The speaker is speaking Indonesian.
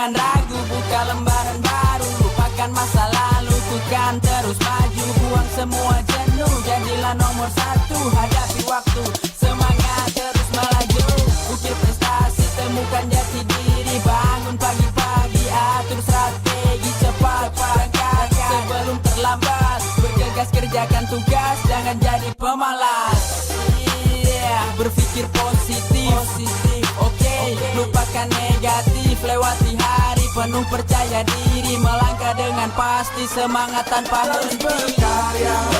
Jangan ragu, buka lembaran baru. Lupakan masa lalu, ku kan terus maju. Buang semua jenuh, jadilah nomor satu. Hadapi waktu, semangat terus melaju. Ukir prestasi, temukan jati diri. Bangun pagi-pagi, atur strategi. Cepat berangkat sebelum terlambat. Bergegas kerjakan tugas, jangan jadi pemalas. Berpikir positif, oke. Lupakan negatif, lewati hari penuh percaya diri. Melangkah dengan pasti, semangat tanpa henti. Berkarya